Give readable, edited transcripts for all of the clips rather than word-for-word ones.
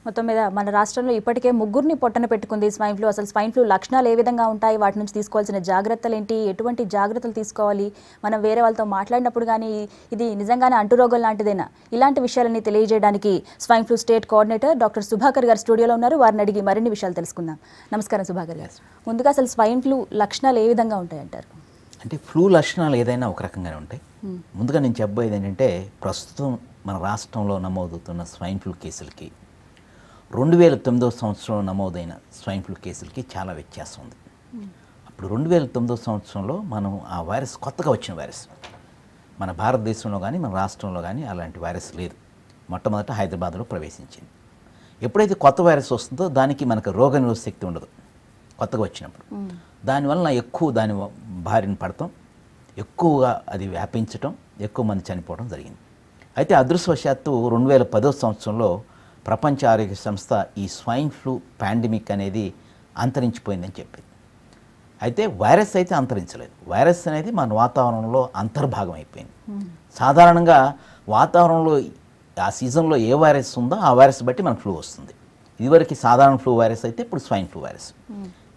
మొత్తం మీద మన రాష్ట్రంలో ఇప్పటికే ముగ్గురిని పొట్టన పెట్టుకుంది స్వైన్ ఫ్లూ. అసలు స్వైన్ ఫ్లూ లక్షణాలు ఏ విధంగా ఉంటాయి, వాటి నుంచి తీసుకోవాల్సిన జాగ్రత్తలు ఏంటి, ఎటువంటి జాగ్రత్తలు తీసుకోవాలి, మనం వేరే వాళ్ళతో మాట్లాడినప్పుడు కానీ ఇది నిజంగానే అంటురోగం లాంటిదేనా, ఇలాంటి విషయాలన్నీ తెలియజేయడానికి swine flu state coordinator doctor Subhakar గారు స్టూడియోలో ఉన్నారు. వారిని అడిగి మరిన్ని విషయాలు తెలుసుకుందాం. నమస్కారం సుభాకర్ గారు. ముందుగా అసలు స్వైన్ ఫ్లూ లక్షణాలు ఏ విధంగా ఉంటాయంటారు? అంటే ఫ్లూ లక్షణాలు ఏదైనా ఒక రకంగానే ఉంటాయి. ముందుగా నేను చెప్పబోయేది ఏంటంటే, ప్రస్తుతం మన రాష్ట్రంలో నమోదవుతున్న స్వైన్ ఫ్లూ కేసులకి 2009 సంవత్సరంలో నమోదైన స్వైన్ ఫ్లూ కేసులకి చాలా వ్యత్యాసం ఉంది. అప్పుడు 2009 సంవత్సరంలో మనం ఆ వైరస్ కొత్తగా వచ్చిన వైరస్, మన భారతదేశంలో కానీ మన రాష్ట్రంలో కానీ అలాంటి వైరస్ లేదు. మొట్టమొదట హైదరాబాద్లో ప్రవేశించింది. ఎప్పుడైతే కొత్త వైరస్ వస్తుందో దానికి మనకు రోగనిరోధక శక్తి ఉండదు కొత్తగా వచ్చినప్పుడు. దానివల్ల ఎక్కువ దాని బారిన పడటం, ఎక్కువగా అది వ్యాపించటం, ఎక్కువ మంది చనిపోవడం జరిగింది. అయితే అదృష్టవశాత్తు 2010 సంవత్సరంలో ప్రపంచ ఆరోగ్య సంస్థ ఈ స్వైన్ ఫ్లూ పాండమిక్ అనేది అంతరించిపోయిందని చెప్పింది. అయితే వైరస్ అయితే అంతరించలేదు. వైరస్ అనేది మన వాతావరణంలో అంతర్భాగం అయిపోయింది. సాధారణంగా వాతావరణంలో ఆ సీజన్లో ఏ వైరస్ ఉందో ఆ వైరస్ బట్టి మనకు ఫ్లూ వస్తుంది. ఇదివరకు సాధారణ ఫ్లూ వైరస్ అయితే ఇప్పుడు స్వైన్ ఫ్లూ వైరస్.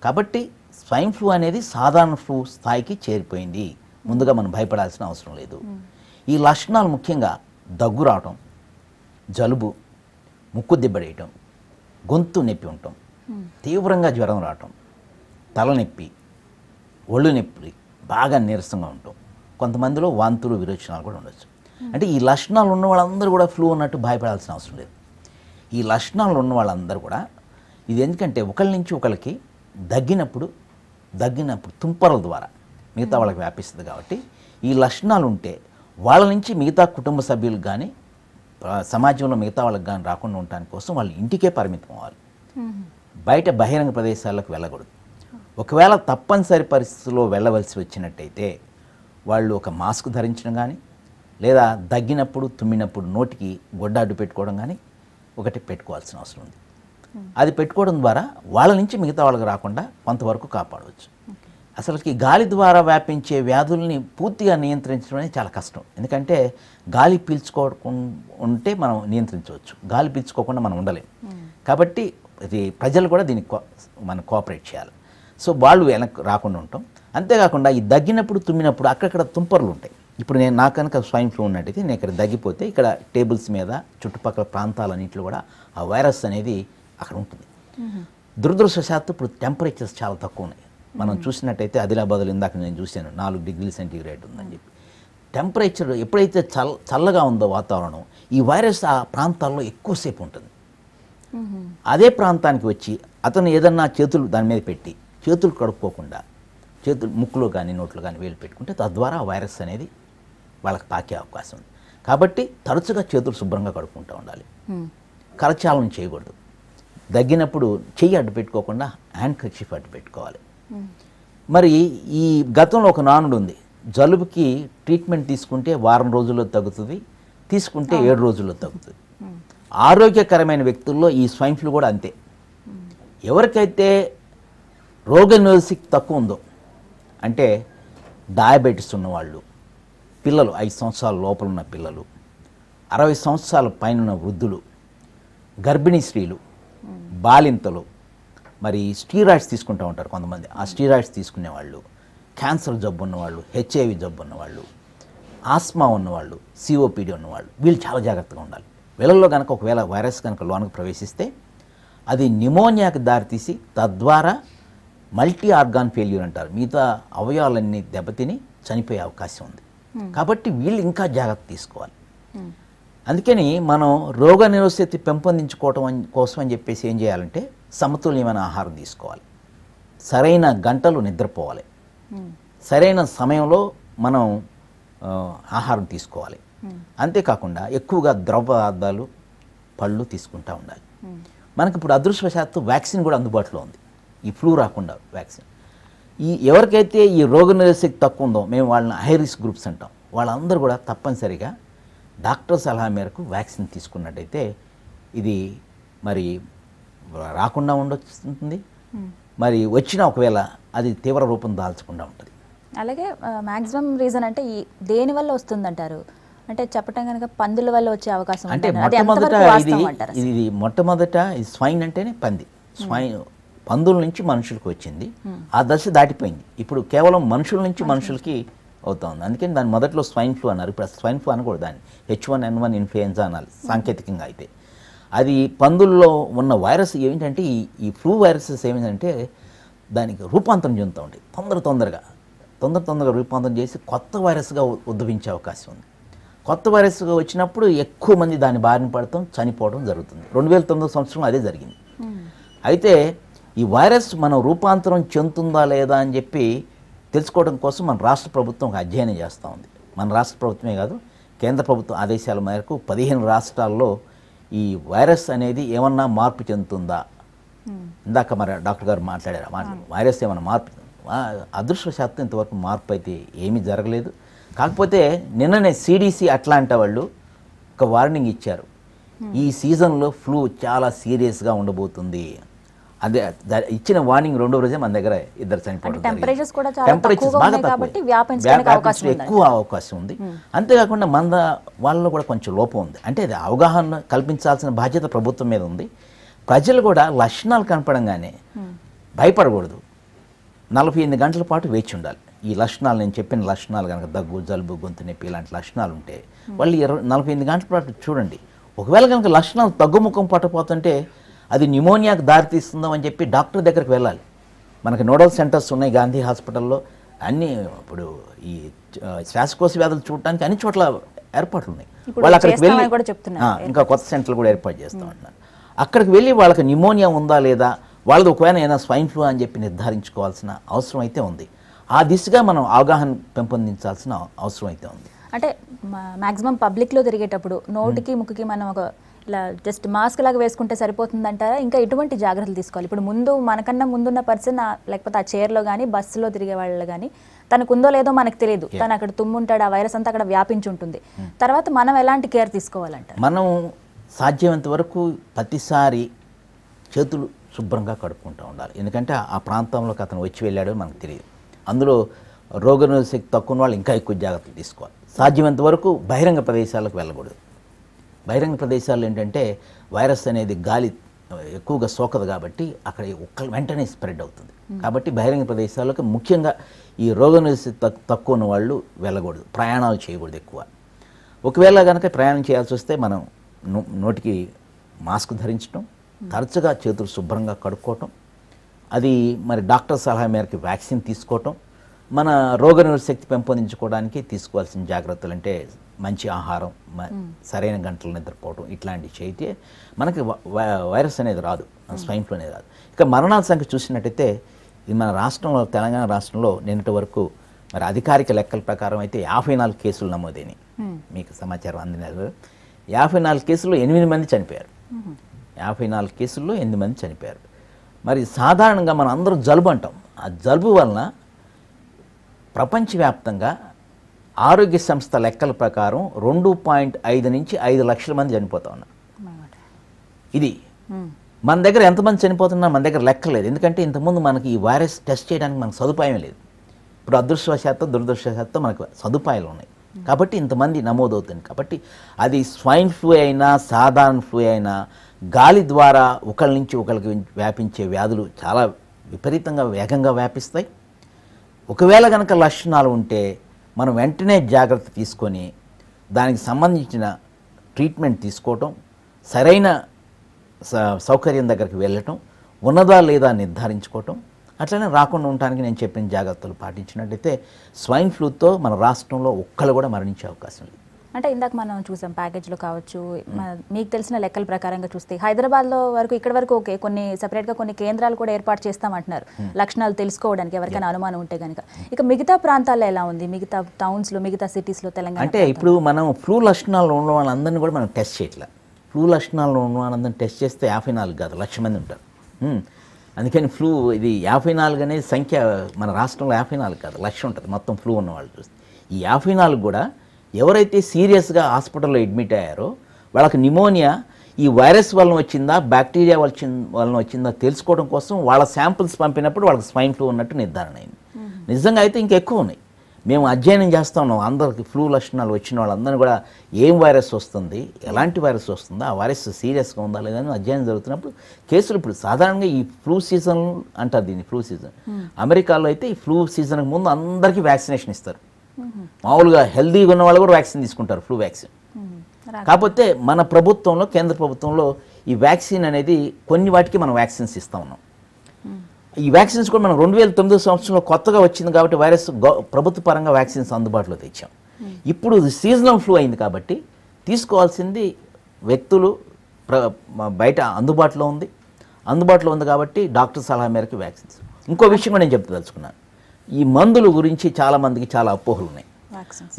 కాబట్టి స్వైన్ ఫ్లూ అనేది సాధారణ ఫ్లూ స్థాయికి చేరిపోయింది. ముందుగా మనం భయపడాల్సిన అవసరం లేదు. ఈ లక్షణాలు ముఖ్యంగా దగ్గు రావటం, జలుబు, ముక్కు దిబ్బడేయటం, గొంతు నొప్పి ఉండటం, తీవ్రంగా జ్వరం రావటం, తలనొప్పి, ఒళ్ళు నొప్పి, బాగా నీరసంగా ఉండటం, కొంతమందిలో వాంతులు విరోచనాలు కూడా ఉండొచ్చు. అంటే ఈ లక్షణాలు ఉన్న వాళ్ళందరూ కూడా ఫ్లూ ఉన్నట్టు భయపడాల్సిన అవసరం లేదు. ఈ లక్షణాలు ఉన్న వాళ్ళందరూ కూడా ఇది ఎందుకంటే ఒకరి నుంచి ఒకరికి దగ్గినప్పుడు తుంపర్ల ద్వారా మిగతా వాళ్ళకి వ్యాపిస్తుంది. కాబట్టి ఈ లక్షణాలు ఉంటే వాళ్ళ నుంచి మిగతా కుటుంబ సభ్యులకు కానీ సమాజంలో మిగతా వాళ్ళకి కానీ రాకుండా ఉండటానికి కోసం వాళ్ళు ఇంటికే పరిమితం అవ్వాలి. బయట బహిరంగ ప్రదేశాలకు వెళ్ళకూడదు. ఒకవేళ తప్పనిసరి పరిస్థితుల్లో వెళ్ళవలసి వచ్చినట్టయితే వాళ్ళు ఒక మాస్క్ ధరించడం కానీ, లేదా దగ్గినప్పుడు తుమ్మినప్పుడు నోటికి గొడ్డాడ్డు పెట్టుకోవడం కానీ ఒకటి పెట్టుకోవాల్సిన అవసరం ఉంది. అది పెట్టుకోవడం ద్వారా వాళ్ళ నుంచి మిగతా వాళ్ళకి రాకుండా కొంతవరకు కాపాడవచ్చు. అసలుకి గాలి ద్వారా వ్యాపించే వ్యాధుల్ని పూర్తిగా నియంత్రించడం అనేది చాలా కష్టం. ఎందుకంటే గాలి పీల్చుకోకుండా మనం నియంత్రించవచ్చు, గాలి పీల్చుకోకుండా మనం ఉండలేం. కాబట్టి ఇది ప్రజలు కూడా దీనికి మనం కోఆపరేట్ చేయాలి. సో వాళ్ళు వెనక్కి రాకుండా ఉంటాం. అంతేకాకుండా ఈ దగ్గినప్పుడు తుమ్మినప్పుడు అక్కడక్కడ తుంపర్లు ఉంటాయి. ఇప్పుడు నాకు కనుక స్వైన్ ఫ్లూ ఉన్నట్టయితే నేను ఇక్కడ దగ్గిపోతే ఇక్కడ టేబుల్స్ మీద చుట్టుపక్కల ప్రాంతాలన్నింటిలో కూడా ఆ వైరస్ అనేది అక్కడ ఉంటుంది. దురదృష్టవశాత్తు ఇప్పుడు టెంపరేచర్స్ చాలా తక్కువ ఉన్నాయి. మనం చూసినట్టయితే ఆదిలాబాద్లో ఇందాక నేను చూశాను 4 డిగ్రీల సెంటీగ్రేడ్ ఉందని చెప్పి. టెంపరేచర్ ఎప్పుడైతే చల్లగా ఉందో వాతావరణం, ఈ వైరస్ ఆ ప్రాంతాల్లో ఎక్కువసేపు ఉంటుంది. అదే ప్రాంతానికి వచ్చి అతను ఏదన్నా చేతులు దాని మీద పెట్టి చేతులు కడుక్కోకుండా చేతులు ముక్కులో కానీ నోట్లో కానీ వేలు పెట్టుకుంటే తద్వారా ఆ వైరస్ అనేది వాళ్ళకి పాకే అవకాశం ఉంది. కాబట్టి తరచుగా చేతులు శుభ్రంగా కడుక్కుంటూ ఉండాలి. కరచాలనం చేయకూడదు. దగ్గినప్పుడు చెయ్యి అడ్డు పెట్టుకోకుండా హ్యాండ్ కర్చీఫ్ అడ్డు పెట్టుకోవాలి. మరి ఈ గతంలో ఒక నానుడు ఉంది, జలుబుకి ట్రీట్మెంట్ తీసుకుంటే వారం రోజుల్లో తగ్గుతుంది, తీసుకుంటే 7 రోజుల్లో తగ్గుతుంది. ఆరోగ్యకరమైన వ్యక్తుల్లో ఈ స్వైన్ ఫ్లూ కూడా అంతే. ఎవరికైతే రోగనిరోధక శక్తి తక్కువ ఉందో, అంటే డయాబెటీస్ ఉన్నవాళ్ళు, పిల్లలు 5 సంవత్సరాల లోపల ఉన్న పిల్లలు, 60 సంవత్సరాల పైన ఉన్న వృద్ధులు, గర్భిణీ స్త్రీలు, బాలింతలు, మరి స్టీరాయిడ్స్ తీసుకుంటూ ఉంటారు కొంతమంది, ఆ స్టీరాయిడ్స్ తీసుకునేవాళ్ళు, క్యాన్సర్ జబ్బు ఉన్నవాళ్ళు, హెచ్ఐవి జబ్బు ఉన్నవాళ్ళు, ఆస్మా ఉన్నవాళ్ళు, సిఓపిడి ఉన్నవాళ్ళు, వీళ్ళు చాలా జాగ్రత్తగా ఉండాలి. వీళ్ళల్లో కనుక ఒకవేళ వైరస్ కనుక లోనికి ప్రవేశిస్తే అది న్యూమోనియాకి దారితీసి తద్వారా మల్టీ ఆర్గాన్ ఫెయిల్యూర్ అంటారు, మిగతా అవయవాలన్నీ దెబ్బతిని చనిపోయే అవకాశం ఉంది. కాబట్టి వీళ్ళు ఇంకా జాగ్రత్త తీసుకోవాలి. అందుకని మనం రోగనిరోధక శక్తి పెంపొందించుకోవటం కోసం అని చెప్పేసి ఏం చేయాలంటే సమతుల్యమైన ఆహారం తీసుకోవాలి, సరైన గంటలు నిద్రపోవాలి, సరైన సమయంలో మనం ఆహారం తీసుకోవాలి. అంతేకాకుండా ఎక్కువగా ద్రవ పదార్థాలు, పళ్ళు తీసుకుంటూ ఉండాలి. మనకి ఇప్పుడు అదృష్టవశాత్తు వ్యాక్సిన్ కూడా అందుబాటులో ఉంది, ఈ ఫ్లూ రాకుండా వ్యాక్సిన్. ఎవరికైతే ఈ రోగనిరోధక శక్తి తక్కువ ఉందో మేము వాళ్ళని హై రిస్క్ గ్రూప్స్ అంటాం, వాళ్ళందరూ కూడా తప్పనిసరిగా డాక్టర్ సలహా మేరకు వ్యాక్సిన్ తీసుకున్నట్టయితే ఇది మరి రాకుండా ఉండొస్తుంది. మరి వచ్చినా ఒకవేళ అది తీవ్ర రూపం దాల్చకుండా ఉంటుంది. అలాగే మ్యాక్సిమం రీజన్ అంటే దేనివల్ల వస్తుందంటారు? అంటే చెప్పటం కనుక పందుల వల్ల వచ్చే అవకాశం అంటే ఉంటుంది. అది మొట్టమొదట ఎంతవరకు వాస్తవం అంటారు? ఇది మొట్టమొదట ఈ స్వైన్ అంటేనే పంది. స్వైన్ పందుల నుంచి మనుషులకు వచ్చింది, ఆ దశ దాటిపోయింది. ఇప్పుడు కేవలం మనుషుల నుంచి మనుషులకి అవుతుంది. అందుకని దాని మొదట్లో స్వైన్ ఫ్లూ అన్నారు. ఇప్పుడు స్వైన్ ఫ్లూ అనకూడదు, దాన్ని H1N1 ఇన్ఫ్లుయెన్జా అనాలి సాంకేతికంగా. అయితే అది పందుల్లో ఉన్న వైరస్ ఏంటంటే ఈ ఫ్లూ వైరసెస్ ఏమిటంటే దానికి రూపాంతరం చెందుతూ ఉంటాయి. తొందరగా రూపాంతరం చేసి కొత్త వైరస్గా ఉద్భవించే అవకాశం ఉంది. కొత్త వైరస్గా వచ్చినప్పుడు ఎక్కువ మంది దాని బారిన పడటం, చనిపోవడం జరుగుతుంది. 2009 సంవత్సరంలో అదే జరిగింది. అయితే ఈ వైరస్ మనం రూపాంతరం చెందుతుందా లేదా అని చెప్పి తెలుసుకోవడం కోసం మన రాష్ట్ర ప్రభుత్వం ఒక అధ్యయనం చేస్తూ ఉంది. మన రాష్ట్ర ప్రభుత్వమే కాదు, కేంద్ర ప్రభుత్వం ఆదేశాల మేరకు 15 రాష్ట్రాల్లో ఈ వైరస్ అనేది ఏమన్నా మార్పు చెందుతుందా. ఇందాక మరి డాక్టర్ గారు మాట్లాడారు, వైరస్ ఏమన్నా మార్పు. అదృష్టవశాత్తు ఇంతవరకు మార్పు అయితే ఏమీ జరగలేదు. కాకపోతే నిన్ననే CDC అట్లాంటా వాళ్ళు ఒక వార్నింగ్ ఇచ్చారు, ఈ సీజన్లో ఫ్లూ చాలా సీరియస్గా ఉండబోతుంది. అదే ఇచ్చిన వార్నింగ్ రెండో రోజే మన దగ్గర ఇద్దరు చనిపోవడం, టెంపరేచర్స్ బాగా తక్కువ, ఎక్కువ అవకాశం ఉంది. అంతేకాకుండా మన వాళ్ళలో కూడా కొంచెం లోపం ఉంది. అంటే అది అవగాహన కల్పించాల్సిన బాధ్యత ప్రభుత్వం మీద ఉంది. ప్రజలు కూడా లక్షణాలు కనపడంగానే భయపడకూడదు, 48 గంటల పాటు వేచి ఉండాలి. ఈ లక్షణాలు నేను చెప్పిన లక్షణాలు కనుక దగ్గు, జలుబు, గొంతు నొప్పి ఇలాంటి లక్షణాలు ఉంటే వాళ్ళు 48 గంటల పాటు చూడండి. ఒకవేళ కనుక లక్షణాలు తగ్గుముఖం పట్టపోతుంటే అది న్యూమోనియాకు దారితీస్తుందాం అని చెప్పి డాక్టర్ దగ్గరికి వెళ్ళాలి. మనకి నోడల్ సెంటర్స్ ఉన్నాయి గాంధీ హాస్పిటల్లో, అన్నీ ఇప్పుడు ఈ శ్వాసకోశ వ్యాధులు చూడటానికి అన్ని చోట్ల ఏర్పాట్లు ఉన్నాయి. వాళ్ళు అక్కడికి వెళ్ళి ఇంకా కొత్త సెంటర్లు కూడా ఏర్పాటు చేస్తూ ఉంటున్నారు. అక్కడికి వెళ్ళి వాళ్ళకి న్యూమోనియా ఉందా లేదా, వాళ్ళది ఒకవేళ ఏదైనా స్వైన్ ఫ్లూ అని చెప్పి నిర్ధారించుకోవాల్సిన అవసరం అయితే ఉంది. ఆ దిశగా మనం అవగాహన పెంపొందించాల్సిన అవసరం అయితే ఉంది. అంటే మ్యాక్సిమం పబ్లిక్లో తిరిగేటప్పుడు నోటికి ముక్కుకి మనం ఒక ఇలా జస్ట్ మాస్క్ లాగా వేసుకుంటే సరిపోతుందంటారా? ఇంకా ఎటువంటి జాగ్రత్తలు తీసుకోవాలి? ఇప్పుడు మనకన్నా ముందున్న పర్సన్, లేకపోతే ఆ చైర్లో కానీ బస్సులో తిరిగే వాళ్ళు కానీ తనకు ఉందో లేదో మనకు తెలియదు, తను అక్కడ తుమ్ముంటాడు, ఆ వైరస్ అంతా అక్కడ వ్యాపించి ఉంటుంది. తర్వాత మనం ఎలాంటి కేర్ తీసుకోవాలంటారు? మనం సాధ్యమైనంత వరకు ప్రతిసారి చేతులు శుభ్రంగా కడుక్కుంటూ ఉండాలి. ఎందుకంటే ఆ ప్రాంతంలోకి అతను వచ్చి వెళ్ళాడో మనకు తెలియదు. అందులో రోగనిరోధక శక్తి తక్కువ వాళ్ళు ఇంకా ఎక్కువ జాగ్రత్తలు తీసుకోవాలి. సాధ్యమైనంత వరకు బహిరంగ ప్రదేశాలకు వెళ్ళకూడదు. బహిరంగ ప్రదేశాలు ఏంటంటే వైరస్ అనేది గాలి ఎక్కువగా సోకదు కాబట్టి అక్కడ వెంటనే స్ప్రెడ్ అవుతుంది. కాబట్టి బహిరంగ ప్రదేశాలకు ముఖ్యంగా ఈ రోగనిరోధక తక్కువ ఉన్న వాళ్ళు వెళ్ళకూడదు, ప్రయాణాలు చేయకూడదు ఎక్కువ. ఒకవేళ కనుక ప్రయాణం చేయాల్సి వస్తే మనం నోటికి మాస్క్ ధరించడం, తరచుగా చేతులు శుభ్రంగా కడుక్కోవటం, అది మరి డాక్టర్ సలహా మేరకు వ్యాక్సిన్ తీసుకోవటం, మన రోగనిరోధక శక్తి పెంపొందించుకోవడానికి తీసుకోవాల్సిన జాగ్రత్తలు అంటే మంచి ఆహారం, సరైన గంటలు నిద్రపోవటం, ఇట్లాంటివి చేయితే మనకి వైరస్ అనేది రాదు, స్వైన్ ఫ్లూ అనేది రాదు. ఇక మరణాల సంఖ్య చూసినట్టయితే ఇది మన రాష్ట్రంలో, తెలంగాణ రాష్ట్రంలో నిన్నటి వరకు మరి అధికారిక లెక్కల ప్రకారం అయితే 54 కేసులు నమోదైనవి. మీకు సమాచారం అందినారు. 54 కేసుల్లో 8 మంది చనిపోయారు. 54 కేసుల్లో 8 మంది చనిపోయారు. మరి సాధారణంగా మనం అందరూ జలుబు అంటాం. ఆ జలుబు వలన ప్రపంచవ్యాప్తంగా ఆరోగ్య సంస్థ లెక్కల ప్రకారం 2.5 నుంచి 5 లక్షల మంది చనిపోతూ ఉన్నారు. ఇది మన దగ్గర ఎంతమంది చనిపోతున్నా మన దగ్గర లెక్కలేదు. ఎందుకంటే ఇంతకుముందు మనకి ఈ వైరస్ టెస్ట్ చేయడానికి మనకు సదుపాయం లేదు. ఇప్పుడు అదృష్టవశాత్తు దురదృష్టవశాత్తు మనకు సదుపాయాలు ఉన్నాయి కాబట్టి ఇంతమంది నమోదవుతుంది. కాబట్టి అది స్వైన్ ఫ్లూ అయినా సాధారణ ఫ్లూ అయినా గాలి ద్వారా ఒకరి నుంచి ఒకరికి వ్యాపించే వ్యాధులు చాలా విపరీతంగా వేగంగా వ్యాపిస్తాయి. ఒకవేళ కనుక లక్షణాలు ఉంటే మనం వెంటనే జాగ్రత్త తీసుకొని దానికి సంబంధించిన ట్రీట్మెంట్ తీసుకోవటం, సరైన సౌకర్యం దగ్గరికి వెళ్ళటం, ఉన్నదా లేదా నిర్ధారించుకోవటం, అట్లనే రాకుండా ఉండటానికి నేను చెప్పిన జాగ్రత్తలు పాటించినట్టయితే స్వైన్ ఫ్లూతో మన రాష్ట్రంలో ఒక్కళ్ళు కూడా మరణించే అవకాశం లేదు. అంటే ఇందాక మనం చూసాం ప్యాకేజ్లో కావచ్చు, మీకు తెలిసిన లెక్కల ప్రకారంగా చూస్తే హైదరాబాద్లో వరకు ఇక్కడ వరకు ఓకే, కొన్ని సపరేట్గా కొన్ని కేంద్రాలు కూడా ఏర్పాటు చేస్తామంటున్నారు లక్షణాలు తెలుసుకోవడానికి ఎవరికైనా అనుమానం ఉంటే కనుక. ఇక మిగతా ప్రాంతాల్లో ఎలా ఉంది? మిగతా టౌన్స్లో, మిగతా సిటీస్లో తెలంగాణ అంటే ఇప్పుడు మనం ఫ్లూ లక్షణాలు ఉన్న వాళ్ళందరినీ కూడా మనం టెస్ట్ చేయట్లా. ఫ్లూ లక్షణాలు ఉన్న వాళ్ళందరినీ టెస్ట్ చేస్తే 54 కాదు 1,00,000 మంది ఉంటారు. అందుకని ఫ్లూ ఇది 54 అనేది సంఖ్య మన రాష్ట్రంలో 54 కాదు 1,00,000 ఉంటుంది మొత్తం ఫ్లూ ఉన్న వాళ్ళు చూస్తే. ఈ 54 కూడా ఎవరైతే సీరియస్గా హాస్పిటల్లో అడ్మిట్ అయ్యారో వాళ్ళకి న్యూమోనియా ఈ వైరస్ వలన వచ్చిందా బ్యాక్టీరియా వలన వచ్చిందా తెలుసుకోవడం కోసం వాళ్ళ శాంపిల్స్ పంపినప్పుడు వాళ్ళకి స్వైన్ ఫ్లూ ఉన్నట్టు నిర్ధారణ అయింది. నిజంగా అయితే ఇంకెక్కువ ఉన్నాయి. మేము అధ్యయనం చేస్తూ ఉన్నాం. అందరికి ఫ్లూ లక్షణాలు వచ్చిన వాళ్ళందరినీ కూడా ఏం వైరస్ వస్తుంది, ఎలాంటి వైరస్ వస్తుందో, ఆ వైరస్ సీరియస్గా ఉందా లేదని అధ్యయనం జరుగుతున్నప్పుడు కేసులు ఇప్పుడు సాధారణంగా ఈ ఫ్లూ సీజన్ అంటారు దీన్ని, ఫ్లూ సీజన్. అమెరికాలో అయితే ఈ ఫ్లూ సీజన్కి ముందు అందరికీ వ్యాక్సినేషన్ ఇస్తారు. మామూలుగా హెల్దీగా ఉన్న వాళ్ళు కూడా వ్యాక్సిన్ తీసుకుంటారు, ఫ్లూ వ్యాక్సిన్. కాకపోతే మన ప్రభుత్వంలో, కేంద్ర ప్రభుత్వంలో ఈ వ్యాక్సిన్ అనేది కొన్ని వాటికి మనం వ్యాక్సిన్స్ ఇస్తూ ఉన్నాం. ఈ వ్యాక్సిన్స్ కూడా మనం 2009 సంవత్సరంలో కొత్తగా వచ్చింది కాబట్టి వైరస్ ప్రభుత్వ పరంగా వ్యాక్సిన్స్ అందుబాటులో తెచ్చాం. ఇప్పుడు సీజనల్ ఫ్లూ అయింది కాబట్టి తీసుకోవాల్సింది వ్యక్తులు బయట అందుబాటులో ఉంది కాబట్టి డాక్టర్ సలహా మేరకు వ్యాక్సిన్స్. ఇంకో విషయం కూడా నేను చెప్పదలుచుకున్నాను. ఈ మందుల గురించి చాలామందికి చాలా అపోహలు ఉన్నాయి.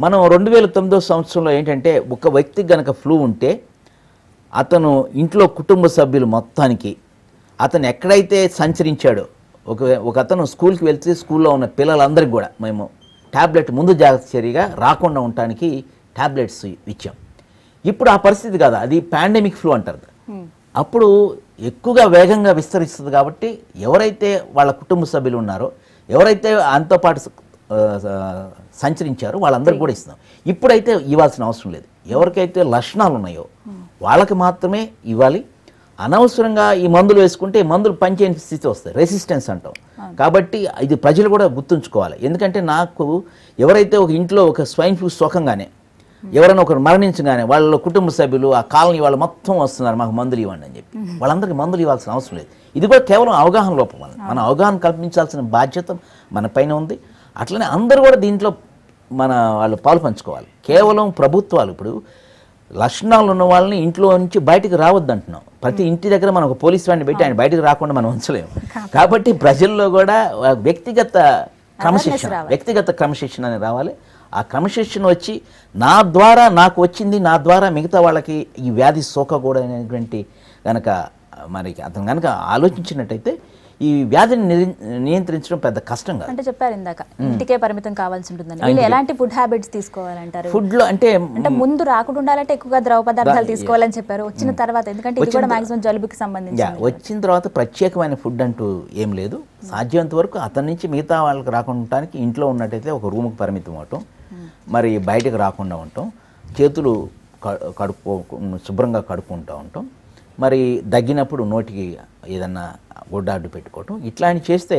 మనం 2009 సంవత్సరంలో ఏంటంటే ఒక వ్యక్తికి గనక ఫ్లూ ఉంటే అతను ఇంట్లో కుటుంబ సభ్యులు మొత్తానికి అతను ఎక్కడైతే సంచరించాడో, ఒక అతను స్కూల్కి వెళ్తే స్కూల్లో ఉన్న పిల్లలందరికీ కూడా మేము ట్యాబ్లెట్ ముందు జాగ్రత్త చర్యగా రాకుండా ఉండటానికి ట్యాబ్లెట్స్ ఇచ్చాం. ఇప్పుడు ఆ పరిస్థితి కాదు, అది పాండమిక్ ఫ్లూ అంటారు. అప్పుడు ఎక్కువగా వేగంగా విస్తరిస్తుంది కాబట్టి ఎవరైతే వాళ్ళ కుటుంబ సభ్యులు ఉన్నారో, ఎవరైతే అంతో పాటు సంచరించారో వాళ్ళందరికీ కూడా ఇస్తాం. ఇప్పుడైతే ఇవ్వాల్సిన అవసరం లేదు. ఎవరికైతే లక్షణాలు ఉన్నాయో వాళ్ళకి మాత్రమే ఇవ్వాలి. అనవసరంగా ఈ మందులు వేసుకుంటే మందులు పనిచేయని స్థితి వస్తాయి, రెసిస్టెన్స్ అంటాం. కాబట్టి ఇది ప్రజలు కూడా గుర్తుంచుకోవాలి. ఎందుకంటే నాకు ఎవరైతే ఒక ఇంట్లో ఒక స్వైన్ ఫ్లూ సోకంగానే ఎవరైనా ఒకరు మరణించగానే వాళ్ళ కుటుంబ సభ్యులు ఆ కాలనీ వాళ్ళు మొత్తం వస్తున్నారు, మాకు మందులు ఇవ్వండి అని చెప్పి. వాళ్ళందరికీ మందులు ఇవ్వాల్సిన అవసరం లేదు. ఇది కూడా కేవలం అవగాహన లోపం వల్ల. మన అవగాహన కల్పించాల్సిన బాధ్యత మన పైన ఉంది. అట్లనే అందరూ కూడా దీంట్లో వాళ్ళు పాలు పంచుకోవాలి. కేవలం ప్రభుత్వాలు ఇప్పుడు లక్షణాలు ఉన్న వాళ్ళని ఇంట్లో నుంచి బయటకు రావద్దు అంటున్నాం. ప్రతి ఇంటి దగ్గర మనం ఒక పోలీస్ వాడిని పెట్టి ఆయన బయటకు రాకుండా మనం ఉంచలేము. కాబట్టి ప్రజల్లో కూడా వ్యక్తిగత క్రమశిక్షణ అని రావాలి. ఆ క్రమశిక్షణ వచ్చి నా ద్వారా నాకు వచ్చింది, నా ద్వారా మిగతా వాళ్ళకి ఈ వ్యాధి సోకకూడదనేటువంటి కనుక మనకి అతను కనుక ఆలోచించినట్టయితే ఈ వ్యాధిని నియంత్రించడం పెద్ద కష్టం కాదు. అంటే చెప్పారు ఇందాక ఇంటికే పరిమితం కావాల్సి ఉంటుందని. ఎలాంటి ఫుడ్ హ్యాబిట్స్ తీసుకోవాలంటారు? ఫుడ్లో అంటే ముందు రాకుండా ఉండాలంటే ఎక్కువగా ద్రవ పదార్థాలు తీసుకోవాలని చెప్పారు. వచ్చిన తర్వాత, ఎందుకంటే ఇది కూడా మాక్సిమం జలుబుకి సంబంధించి, వచ్చిన తర్వాత ప్రత్యేకమైన ఫుడ్ అంటూ ఏం లేదు. సాధ్యమంత వరకు అతని నుంచి మిగతా వాళ్ళకి రాకుండా ఉండటానికి ఇంట్లో ఉన్నట్టయితే ఒక రూమ్కి పరిమితం అవటం, మరి బయటకు రాకుండా ఉండటం, చేతులు శుభ్రంగా కడుక్కుంటూ ఉంటాం, మరి దగ్గినప్పుడు నోటికి ఏదన్నా గుడ్డాడ్డు పెట్టుకోవటం, ఇట్లాంటి చేస్తే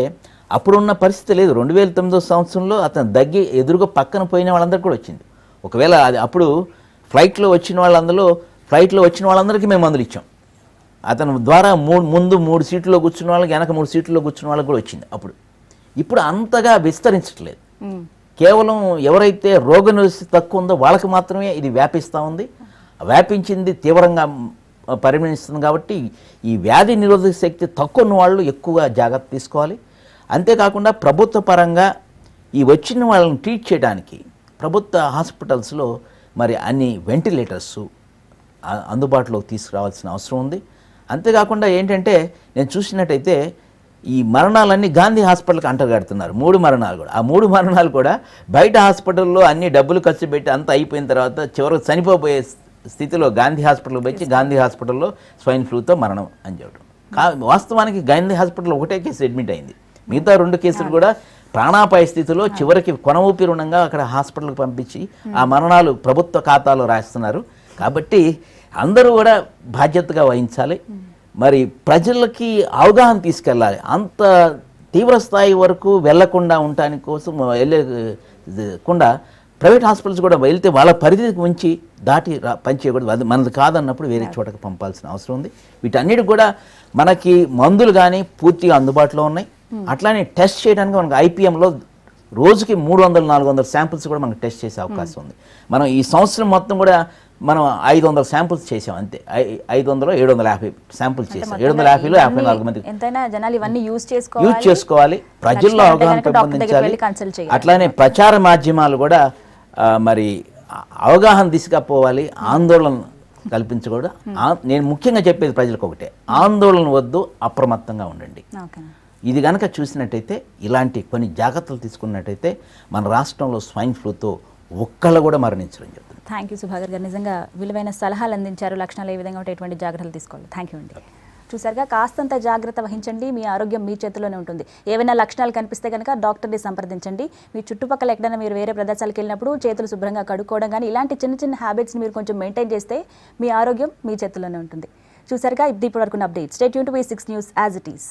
అప్పుడున్న పరిస్థితి లేదు. 2009 సంవత్సరంలో అతను దగ్గి ఎదురుగా పక్కన పోయిన వాళ్ళందరికీ కూడా వచ్చింది. ఒకవేళ అది అప్పుడు ఫ్లైట్లో వచ్చిన వాళ్ళందరికీ మేము మందులు ఇచ్చాం. అతని ద్వారా ముందు 3 సీట్లలో కూర్చున్న వాళ్ళకి, వెనక 3 సీట్లలో కూర్చున్న వాళ్ళకి కూడా వచ్చింది. ఇప్పుడు అంతగా విస్తరించట్లేదు. కేవలం ఎవరైతే రోగనిరోధక తక్కువ ఉందో వాళ్ళకి మాత్రమే ఇది వ్యాపిస్తూ ఉంది. వ్యాపించింది తీవ్రంగా పరిగణిస్తుంది కాబట్టి ఈ వ్యాధి నిరోధక శక్తి తక్కువ ఉన్న వాళ్ళు ఎక్కువగా జాగ్రత్త తీసుకోవాలి. అంతేకాకుండా ప్రభుత్వ పరంగా ఈ వచ్చిన వాళ్ళని ట్రీట్ చేయడానికి ప్రభుత్వ హాస్పిటల్స్లో మరి అన్ని వెంటిలేటర్స్ అందుబాటులోకి తీసుకురావాల్సిన అవసరం ఉంది. అంతేకాకుండా ఏంటంటే నేను చూసినట్టయితే ఈ మరణాలన్నీ గాంధీ హాస్పిటల్కి అంటగడుతున్నారు. 3 మరణాలు కూడా. ఆ 3 మరణాలు కూడా బయట హాస్పిటల్లో అన్ని డబ్బులు ఖర్చు పెట్టి అంతా అయిపోయిన తర్వాత చివరికి చనిపోయే స్థితిలో గాంధీ హాస్పిటల్కి వచ్చి గాంధీ హాస్పిటల్లో స్వైన్ ఫ్లూతో మరణం అని చెప్పడం. వాస్తవానికి గాంధీ హాస్పిటల్లో ఒకటే కేసు అడ్మిట్ అయింది. మిగతా 2 కేసులు కూడా ప్రాణాపాయ స్థితిలో చివరికి కొన ఊపిరి ఉండగా అక్కడ హాస్పిటల్కి పంపించి ఆ మరణాలు ప్రభుత్వ ఖాతాలో రాస్తున్నారు. కాబట్టి అందరూ కూడా బాధ్యతగా వహించాలి. మరి ప్రజలకి అవగాహన తీసుకెళ్ళాలి. అంత తీవ్ర స్థాయి వరకు వెళ్లకుండా ఉండటానికి కోసం వెళ్ళకుండా ప్రైవేట్ హాస్పిటల్స్ కూడా వెళ్తే వాళ్ళ పరిధికి ఉంచి దాటి పనిచేయకూడదు. అది మనది కాదన్నప్పుడు వేరే చోటకి పంపాల్సిన అవసరం ఉంది. వీటన్నిటికి కూడా మనకి మందులు కానీ పూర్తిగా అందుబాటులో ఉన్నాయి. అట్లానే టెస్ట్ చేయడానికి మనకు ఐపీఎంలో రోజుకి 300-400 శాంపిల్స్ కూడా మనకు టెస్ట్ చేసే అవకాశం ఉంది. మనం ఈ సంవత్సరం మొత్తం కూడా మనం 500 శాంపిల్స్ చేసాం అంతే. 500-750 శాంపిల్స్ చేసాం. 750లో 54 మంది. ఎంతైనా జనాలు ఇవన్నీ యూజ్ చేసుకోవాలి. ప్రజల్లో అవగాహన పెంపొందించాలి. అట్లానే ప్రచార మాధ్యమాలు కూడా మరి అవగాహన దిశగా పోవాలి. ఆందోళన కల్పించకూడదు. నేను ముఖ్యంగా చెప్పేది ప్రజలకు ఒకటే, ఆందోళన వద్దు, అప్రమత్తంగా ఉండండి. ఇది కనుక చూసినట్టయితే, ఇలాంటి కొన్ని జాగ్రత్తలు తీసుకున్నట్టయితే మన రాష్ట్రంలో స్వైన్ ఫ్లూతో ఒక్కళ్ళు కూడా మరణించడం జరుగుతుంది. థ్యాంక్ యూ సుభాకర్ గారు, నిజంగా విలువైన సలహాలు అందించారు. లక్షణాలు ఏ విధంగా ఉంటే ఎటువంటి జాగ్రత్తలు తీసుకోవాలి. థ్యాంక్ యూ అండి. చూసారుగా, కాస్తంత జాగ్రత్త వహించండి, మీ ఆరోగ్యం మీ చేతిలోనే ఉంటుంది. ఏవైనా లక్షణాలు కనిపిస్తే కనుక డాక్టర్ని సంప్రదించండి. మీ చుట్టుపక్కల ఎక్కడైనా మీరు వేరే ప్రదేశాలకు వెళ్ళినప్పుడు చేతులు శుభ్రంగా కడుక్కోవడం కానీ ఇలాంటి చిన్న చిన్న హ్యాబిట్స్ని మీరు కొంచెం మెయింటైన్ చేస్తే మీ ఆరోగ్యం మీ చేతిలోనే ఉంటుంది. చూసారుగా, ఇప్పటి వరకు update. Stay tune to V6 news as it is.